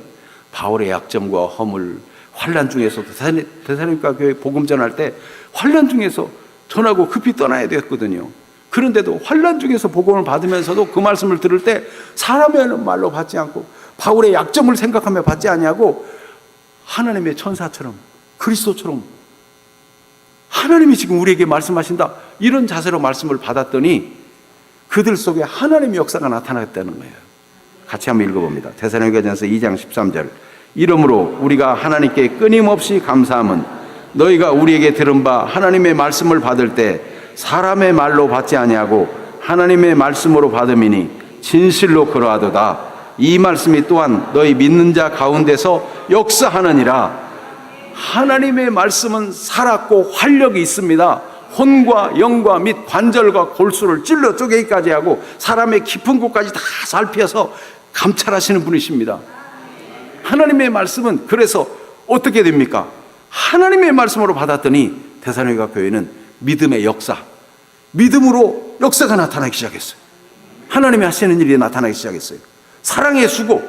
S1: 바울의 약점과 허물, 환난 중에서 데살로니가 교회 복음 전할 때 환난 중에서 전하고 급히 떠나야 되었거든요. 그런데도 환난 중에서 복음을 받으면서도 그 말씀을 들을 때 사람의 말로 받지 않고 바울의 약점을 생각하며 받지 아니하고 하나님의 천사처럼, 그리스도처럼 하나님이 지금 우리에게 말씀하신다, 이런 자세로 말씀을 받았더니 그들 속에 하나님의 역사가 나타났다는 거예요. 같이 한번 읽어봅니다. 데살로니가전서 2장 13절. 이러므로 우리가 하나님께 끊임없이 감사함은 너희가 우리에게 들은 바 하나님의 말씀을 받을 때 사람의 말로 받지 아니하고 하나님의 말씀으로 받음이니 진실로 그러하도다. 이 말씀이 또한 너희 믿는 자 가운데서 역사하느니라. 하나님의 말씀은 살았고 활력이 있습니다. 혼과 영과 및 관절과 골수를 찔러 쪼개기까지 하고 사람의 깊은 곳까지 다 살펴서 감찰하시는 분이십니다. 하나님의 말씀은 그래서 어떻게 됩니까? 하나님의 말씀으로 받았더니 데살로니가 교회는 믿음의 역사, 믿음으로 역사가 나타나기 시작했어요. 하나님이 하시는 일이 나타나기 시작했어요. 사랑의 수고,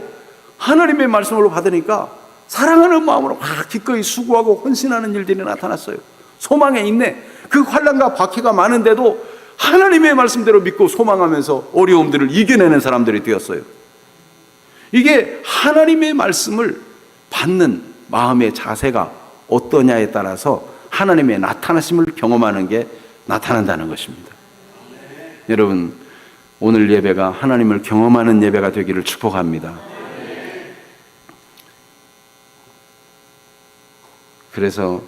S1: 하나님의 말씀으로 받으니까 사랑하는 마음으로 막 기꺼이 수고하고 헌신하는 일들이 나타났어요. 소망에 인내, 그 환난과 박해가 많은데도 하나님의 말씀대로 믿고 소망하면서 어려움들을 이겨내는 사람들이 되었어요. 이게 하나님의 말씀을 받는 마음의 자세가 어떠냐에 따라서 하나님의 나타나심을 경험하는 게 나타난다는 것입니다. 여러분, 오늘 예배가 하나님을 경험하는 예배가 되기를 축복합니다. 그래서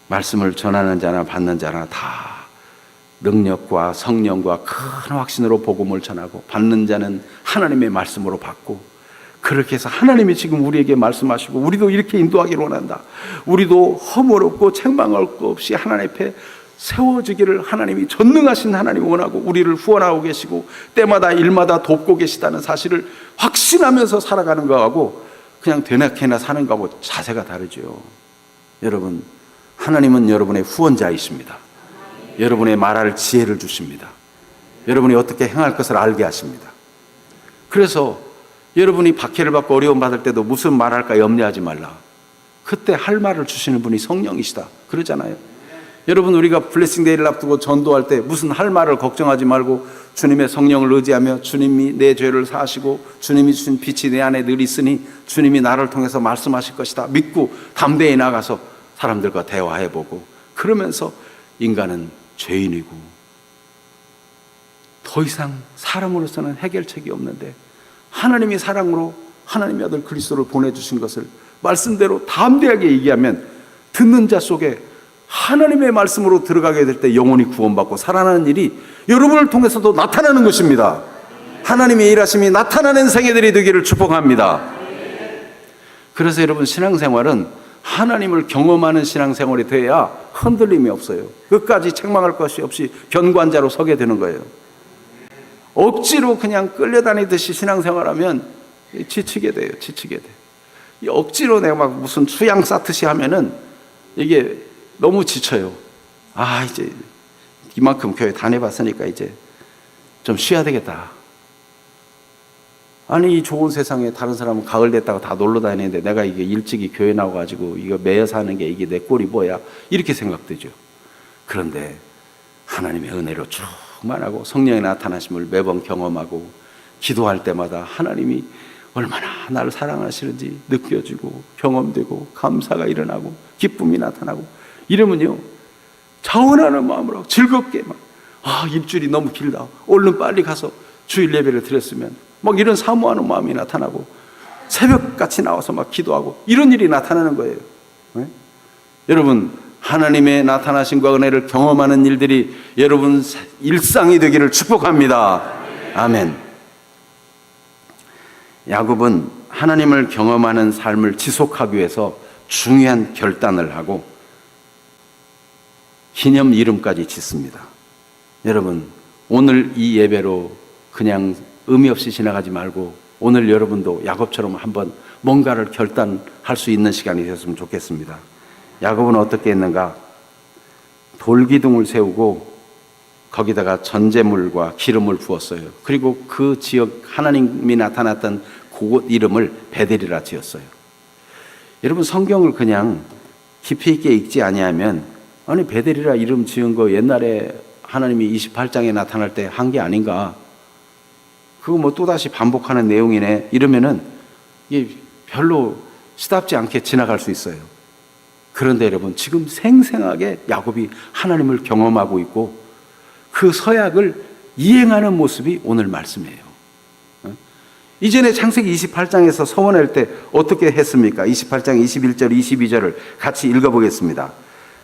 S1: 말씀을 전하는 자나 받는 자나 다 능력과 성령과 큰 확신으로 복음을 전하고, 받는 자는 하나님의 말씀으로 받고, 그렇게 해서 하나님이 지금 우리에게 말씀하시고 우리도 이렇게 인도하기를 원한다. 우리도 허물 없고 책망할 것 없이 하나님 앞에 세워지기를 하나님이 전능하신 하나님이 원하고 우리를 후원하고 계시고 때마다 일마다 돕고 계시다는 사실을 확신하면서 살아가는 거하고 그냥 되나케나 사는 거하고 자세가 다르죠. 여러분, 하나님은 여러분의 후원자이십니다. 여러분의 말할 지혜를 주십니다. 여러분이 어떻게 행할 것을 알게 하십니다. 그래서 여러분이 박해를 받고 어려움 받을 때도 무슨 말할까 염려하지 말라. 그때 할 말을 주시는 분이 성령이시다 그러잖아요. 여러분, 우리가 블레싱 데이를 앞두고 전도할 때 무슨 할 말을 걱정하지 말고 주님의 성령을 의지하며 주님이 내 죄를 사하시고 주님이 주신 빛이 내 안에 늘 있으니 주님이 나를 통해서 말씀하실 것이다 믿고 담대히 나가서 사람들과 대화해보고, 그러면서 인간은 죄인이고 더 이상 사람으로서는 해결책이 없는데 하나님이 사랑으로 하나님의 아들 그리스도를 보내주신 것을 말씀대로 담대하게 얘기하면 듣는 자 속에 하나님의 말씀으로 들어가게 될 때 영혼이 구원받고 살아나는 일이 여러분을 통해서도 나타나는 것입니다. 하나님의 일하심이 나타나는 생애들이 되기를 축복합니다. 그래서 여러분, 신앙생활은 하나님을 경험하는 신앙생활이 돼야 흔들림이 없어요. 끝까지 책망할 것이 없이 견관자로 서게 되는 거예요. 억지로 그냥 끌려다니듯이 신앙생활하면 지치게 돼요. 지치게 돼. 억지로 내가 막 무슨 수양 쌓듯이 하면은 이게 너무 지쳐요. 아, 이제 이만큼 교회 다녀봤으니까 이제 좀 쉬어야 되겠다. 아니, 이 좋은 세상에 다른 사람은 가을 됐다고 다 놀러 다니는데 내가 이게 일찍이 교회 나와가지고 이거 매여 사는 게 이게 내 꼴이 뭐야, 이렇게 생각되죠. 그런데 하나님의 은혜로 충만하고 성령의 나타나심을 매번 경험하고 기도할 때마다 하나님이 얼마나 나를 사랑하시는지 느껴지고 경험되고 감사가 일어나고 기쁨이 나타나고 이러면요, 자원하는 마음으로 즐겁게 일주일이 너무 길다, 얼른 빨리 가서 주일 예배를 드렸으면 막 이런 사모하는 마음이 나타나고 새벽같이 나와서 막 기도하고 이런 일이 나타나는 거예요. 네? 여러분, 하나님의 나타나심과 은혜를 경험하는 일들이 여러분 일상이 되기를 축복합니다. 아멘. 야곱은 하나님을 경험하는 삶을 지속하기 위해서 중요한 결단을 하고 기념 이름까지 짓습니다. 여러분, 오늘 이 예배로 그냥 의미 없이 지나가지 말고 오늘 여러분도 야곱처럼 한번 뭔가를 결단할 수 있는 시간이 되었으면 좋겠습니다. 야곱은 어떻게 했는가? 돌기둥을 세우고 거기다가 전제물과 기름을 부었어요. 그리고 그 지역 하나님이 나타났던 그곳 이름을 베델이라 지었어요. 여러분, 성경을 그냥 깊이 있게 읽지 아니하면 아니, 베델이라 이름 지은 거 옛날에 하나님이 28장에 나타날 때 한 게 아닌가? 그거 뭐 또다시 반복하는 내용이네 이러면은 이게 별로 시답지 않게 지나갈 수 있어요. 그런데 여러분, 지금 생생하게 야곱이 하나님을 경험하고 있고 그 서약을 이행하는 모습이 오늘 말씀이에요. 이전에 창세기 28장에서 서원할 때 어떻게 했습니까? 28장 21절 22절을 같이 읽어보겠습니다.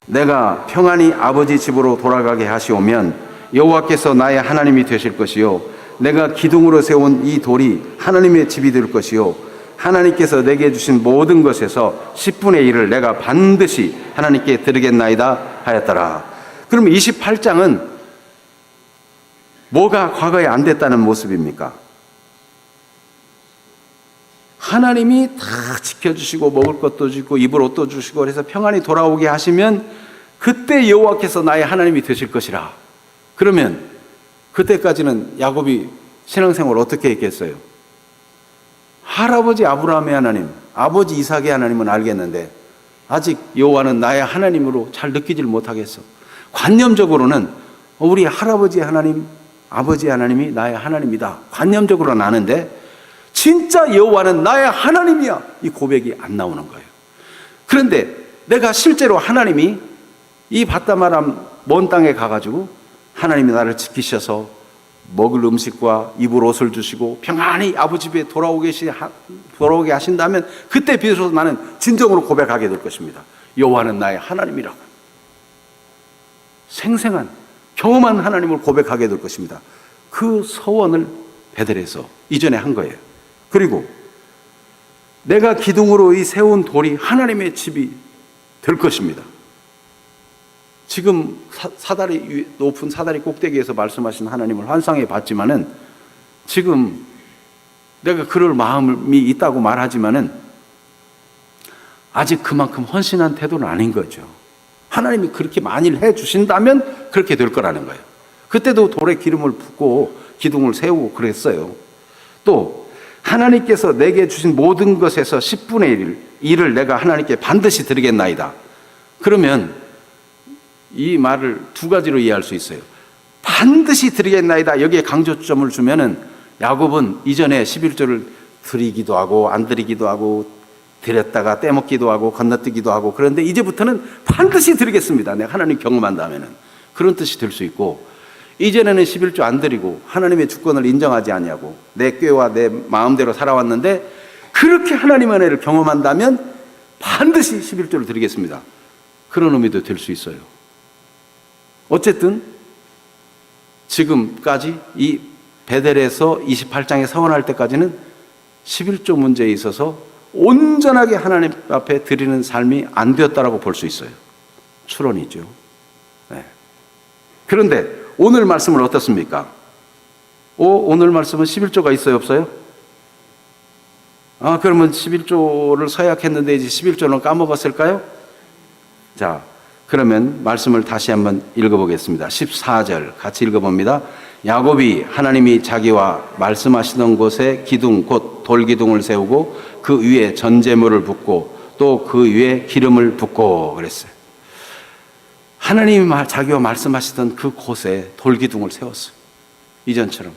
S1: 내가 평안히 아버지 집으로 돌아가게 하시오면 여호와께서 나의 하나님이 되실 것이요 내가 기둥으로 세운 이 돌이 하나님의 집이 될 것이요 하나님께서 내게 주신 모든 것에서 10분의 1을 내가 반드시 하나님께 드리겠나이다 하였더라. 그러면 28장은 뭐가 과거에 안 됐다는 모습입니까? 하나님이 다 지켜주시고 먹을 것도 주시고 입을 옷도 주시고 그래서 평안히 돌아오게 하시면 그때 여호와께서 나의 하나님이 되실 것이라. 그러면 그때까지는 야곱이 신앙생활 어떻게 했겠어요? 할아버지 아브라함의 하나님, 아버지 이삭의 하나님은 알겠는데 아직 여호와는 나의 하나님으로 잘 느끼질 못하겠어. 관념적으로는 우리 할아버지 하나님, 아버지 하나님이 나의 하나님이다. 관념적으로는 아는데 진짜 여호와는 나의 하나님이야, 이 고백이 안 나오는 거예요. 그런데 내가 실제로 하나님이 이 바다마람 먼 땅에 가가지고 하나님이 나를 지키셔서 먹을 음식과 입을 옷을 주시고 평안히 아버지 집에 돌아오게 하신다면 그때 비로소 나는 진정으로 고백하게 될 것입니다. 여호와는 나의 하나님이라고. 생생한 경험한 하나님을 고백하게 될 것입니다. 그 서원을 베델에서 이전에 한 거예요. 그리고 내가 기둥으로 이 세운 돌이 하나님의 집이 될 것입니다. 지금 높은 사다리 꼭대기에서 말씀하신 하나님을 환상해 봤지만은 지금 내가 그럴 마음이 있다고 말하지만은 아직 그만큼 헌신한 태도는 아닌 거죠. 하나님이 그렇게 만일 해 주신다면 그렇게 될 거라는 거예요. 그때도 돌에 기름을 붓고 기둥을 세우고 그랬어요. 또 하나님께서 내게 주신 모든 것에서 10분의 1을 내가 하나님께 반드시 드리겠나이다. 그러면 이 말을 두 가지로 이해할 수 있어요. 반드시 드리겠나이다. 여기에 강조점을 주면은 야곱은 이전에 11조를 드리기도 하고 안 드리기도 하고 드렸다가 떼먹기도 하고 건너뛰기도 하고, 그런데 이제부터는 반드시 드리겠습니다. 내가 하나님 경험한다면은 그런 뜻이 될 수 있고, 이전에는 11조 안 드리고 하나님의 주권을 인정하지 아니하고 내 꾀와 내 마음대로 살아왔는데 그렇게 하나님의 은혜를 경험한다면 반드시 11조를 드리겠습니다. 그런 의미도 될 수 있어요. 어쨌든 지금까지 이 베델에서 28장에 서원할 때까지는 11조 문제에 있어서 온전하게 하나님 앞에 드리는 삶이 안 되었다라고 볼 수 있어요. 추론이죠. 네. 그런데 오늘 말씀은 어떻습니까? 오늘 말씀은 11조가 있어요, 없어요? 그러면 11조를 서약했는데 이제 11조는 까먹었을까요? 자, 그러면 말씀을 다시 한번 읽어보겠습니다. 14절 같이 읽어봅니다. 야곱이 하나님이 자기와 말씀하시던 곳에 기둥 곧 돌기둥을 세우고 그 위에 전제물을 붓고 또 그 위에 기름을 붓고 그랬어요. 하나님이 자기와 말씀하시던 그 곳에 돌기둥을 세웠어요. 이전처럼.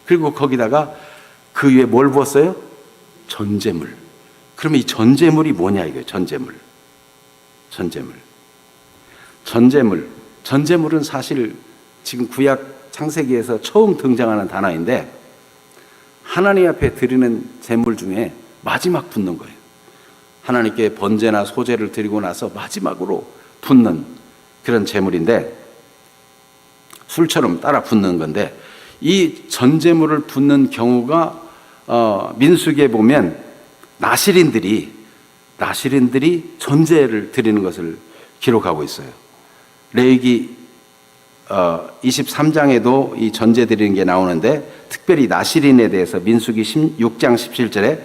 S1: 그리고 거기다가 그 위에 뭘 부었어요? 전제물. 그러면 이 전제물이 뭐냐 이거예요. 전제물. 전제물은 사실 지금 구약 창세기에서 처음 등장하는 단어인데 하나님 앞에 드리는 제물 중에 마지막 붓는 거예요. 하나님께 번제나 소제를 드리고 나서 마지막으로 붓는 그런 제물인데, 술처럼 따라 붓는 건데, 이 전제물을 붓는 경우가 민수기에 보면 나실인들이 전제를 드리는 것을 기록하고 있어요. 레위기 23장에도 이 전제 드리는 게 나오는데, 특별히 나실인에 대해서 민수기 6장 17절에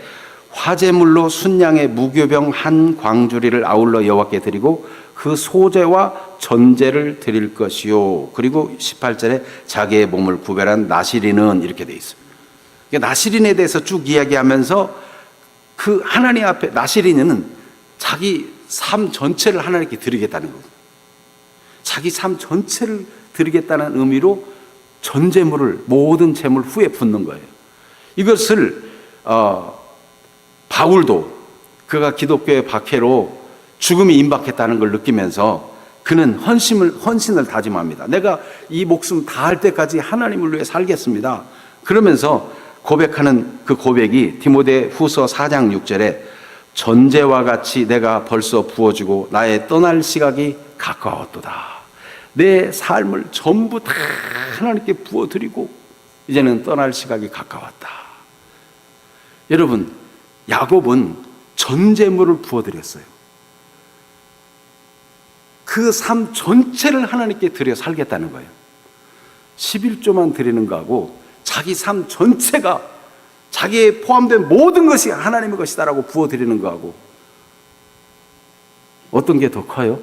S1: 화제물로 순양의 무교병 한 광주리를 아울러 여호와께 드리고 그 소제와 전제를 드릴 것이요. 그리고 18절에 자기의 몸을 구별한 나실인은 이렇게 돼 있어요. 그러니까 나실인에 대해서 쭉 이야기하면서 그 하나님 앞에 나실인은 자기 삶 전체를 하나님께 드리겠다는 거예요. 자기 삶 전체를 드리겠다는 의미로 전제물을 모든 제물 후에 붓는 거예요. 이것을 바울도 그가 기독교의 박해로 죽음이 임박했다는 걸 느끼면서 그는 헌신을 다짐합니다. 내가 이 목숨 다할 때까지 하나님을 위해 살겠습니다. 그러면서 고백하는 그 고백이 디모데 후서 4장 6절에 전제와 같이 내가 벌써 부어주고 나의 떠날 시각이 가까웠도다. 내 삶을 전부 다 하나님께 부어드리고 이제는 떠날 시각이 가까웠다. 여러분, 야곱은 전제물을 부어드렸어요. 그 삶 전체를 하나님께 드려 살겠다는 거예요. 11조만 드리는 거하고 자기 삶 전체가 자기에 포함된 모든 것이 하나님의 것이다라고 부어드리는 거하고 어떤 게 더 커요?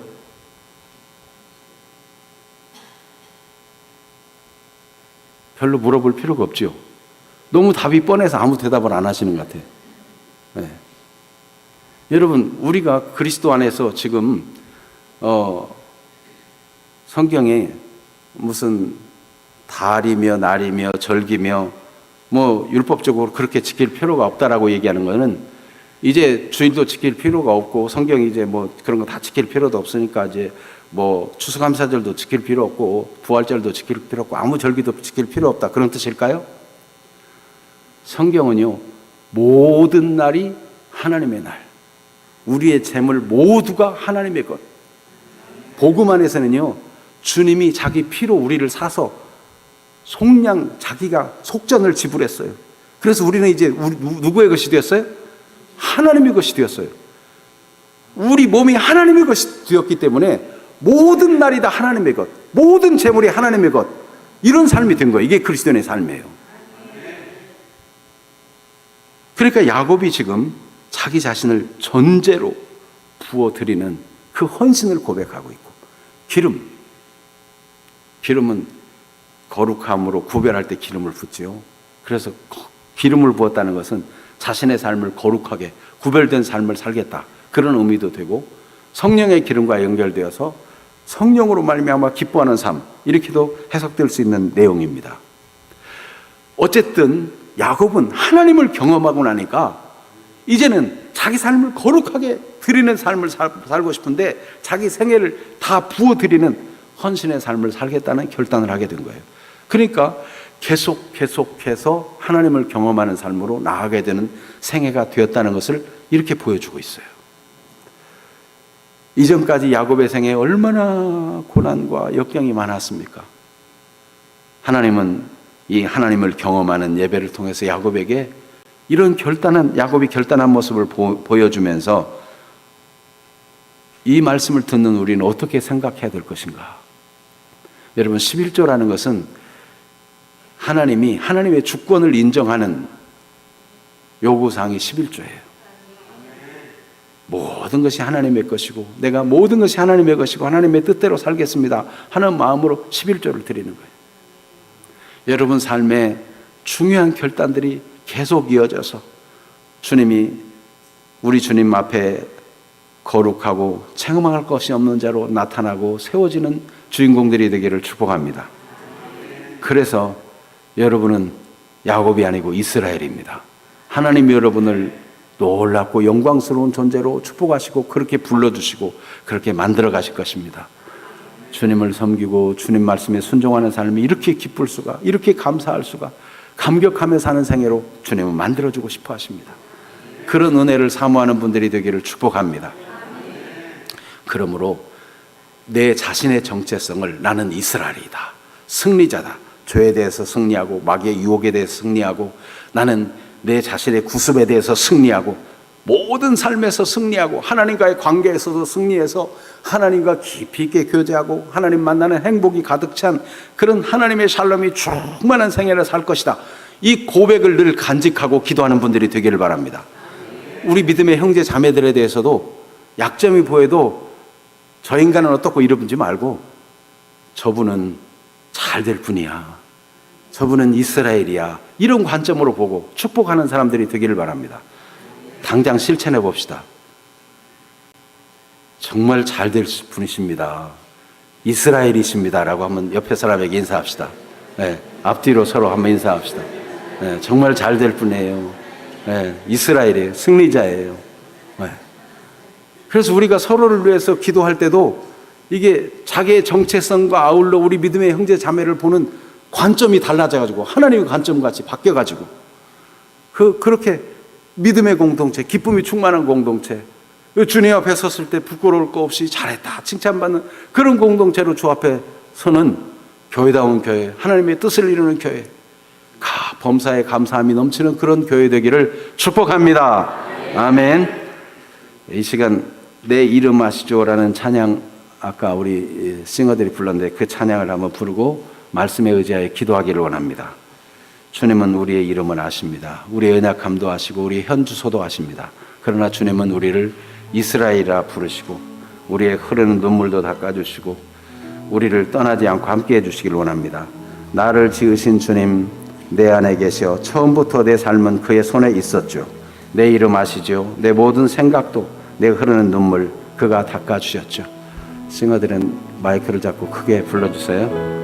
S1: 별로 물어볼 필요가 없죠. 너무 답이 뻔해서 아무 대답을 안 하시는 것 같아요. 네. 여러분, 우리가 그리스도 안에서 지금 성경에 무슨 달이며 날이며 절기며 뭐 율법적으로 그렇게 지킬 필요가 없다라고 얘기하는 거는 이제 주일도 지킬 필요가 없고 성경이 이제 뭐 그런 거 다 지킬 필요도 없으니까 이제 뭐 추수감사절도 지킬 필요 없고 부활절도 지킬 필요 없고 아무 절기도 지킬 필요 없다, 그런 뜻일까요? 성경은요, 모든 날이 하나님의 날, 우리의 재물 모두가 하나님의 것. 복음 안에서는요, 주님이 자기 피로 우리를 사서 속량 자기가 속전을 지불했어요. 그래서 우리는 이제 누구의 것이 되었어요? 하나님의 것이 되었어요. 우리 몸이 하나님의 것이 되었기 때문에 모든 날이 다 하나님의 것, 모든 재물이 하나님의 것, 이런 삶이 된 거예요. 이게 그리스도인의 삶이에요. 그러니까 야곱이 지금 자기 자신을 전제로 부어드리는 그 헌신을 고백하고 있고, 기름은 거룩함으로 구별할 때 기름을 붓지요. 그래서 기름을 부었다는 것은 자신의 삶을 거룩하게 구별된 삶을 살겠다, 그런 의미도 되고, 성령의 기름과 연결되어서 성령으로 말미암아 기뻐하는 삶, 이렇게도 해석될 수 있는 내용입니다. 어쨌든 야곱은 하나님을 경험하고 나니까 이제는 자기 삶을 거룩하게 드리는 삶을 살고 싶은데, 자기 생애를 다 부어드리는 헌신의 삶을 살겠다는 결단을 하게 된 거예요. 그러니까 계속해서 하나님을 경험하는 삶으로 나아가게 되는 생애가 되었다는 것을 이렇게 보여주고 있어요. 이전까지 야곱의 생애에 얼마나 고난과 역경이 많았습니까? 하나님은 이 하나님을 경험하는 예배를 통해서 야곱에게 이런 야곱이 결단한 모습을 보여주면서 이 말씀을 듣는 우리는 어떻게 생각해야 될 것인가? 여러분, 11조라는 것은 하나님이 하나님의 주권을 인정하는 요구사항이 11조예요. 모든 것이 하나님의 것이고, 내가 모든 것이 하나님의 것이고 하나님의 뜻대로 살겠습니다 하는 마음으로 11조를 드리는 거예요. 여러분 삶에 중요한 결단들이 계속 이어져서 우리 주님 앞에 거룩하고 책망할 것이 없는 자로 나타나고 세워지는 주인공들이 되기를 축복합니다. 그래서 여러분은 야곱이 아니고 이스라엘입니다. 하나님이 여러분을 놀랍고 영광스러운 존재로 축복하시고 그렇게 불러주시고 그렇게 만들어 가실 것입니다. 주님을 섬기고 주님 말씀에 순종하는 삶이 이렇게 기쁠 수가, 이렇게 감사할 수가, 감격하며 사는 생애로 주님은 만들어주고 싶어 하십니다. 그런 은혜를 사모하는 분들이 되기를 축복합니다. 그러므로 내 자신의 정체성을 나는 이스라엘이다, 승리자다, 죄에 대해서 승리하고 마귀의 유혹에 대해서 승리하고, 나는 내 자신의 구습에 대해서 승리하고, 모든 삶에서 승리하고, 하나님과의 관계에서도 승리해서 하나님과 깊이 있게 교제하고 하나님 만나는 행복이 가득 찬 그런 하나님의 샬롬이 충만한 생애를 살 것이다, 이 고백을 늘 간직하고 기도하는 분들이 되기를 바랍니다. 우리 믿음의 형제 자매들에 대해서도 약점이 보여도 저 인간은 어떻고 이러지 말고, 저분은 잘 될 분이야, 저분은 이스라엘이야, 이런 관점으로 보고 축복하는 사람들이 되기를 바랍니다. 당장 실천해 봅시다. 정말 잘 될 분이십니다, 이스라엘이십니다 라고 한번 옆에 사람에게 인사합시다. 네, 앞뒤로 서로 한번 인사합시다. 네, 정말 잘 될 분이에요. 네, 이스라엘이에요, 승리자예요. 네. 그래서 우리가 서로를 위해서 기도할 때도 이게 자기의 정체성과 아울러 우리 믿음의 형제 자매를 보는 관점이 달라져가지고 하나님의 관점같이 바뀌어가지고 그렇게 믿음의 공동체, 기쁨이 충만한 공동체, 주님 앞에 섰을 때 부끄러울 거 없이 잘했다 칭찬받는 그런 공동체로 주 앞에 서는 교회다운 교회, 하나님의 뜻을 이루는 교회, 범사에 감사함이 넘치는 그런 교회 되기를 축복합니다. 아멘. 이 시간 내 이름 아시죠라는 찬양, 아까 우리 싱어들이 불렀는데 그 찬양을 한번 부르고 말씀에 의지하여 기도하기를 원합니다. 주님은 우리의 이름을 아십니다. 우리의 연약함도 아시고 우리의 현주소도 아십니다. 그러나 주님은 우리를 이스라엘이라 부르시고 우리의 흐르는 눈물도 닦아주시고 우리를 떠나지 않고 함께 해주시길 원합니다. 나를 지으신 주님, 내 안에 계셔 처음부터 내 삶은 그의 손에 있었죠. 내 이름 아시죠? 내 모든 생각도, 내 흐르는 눈물 그가 닦아주셨죠. 싱어들은 마이크를 잡고 크게 불러주세요.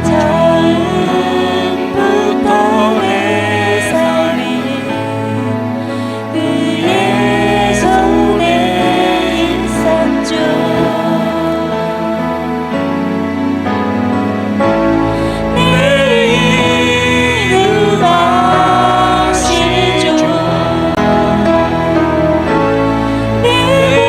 S3: 처음부터 내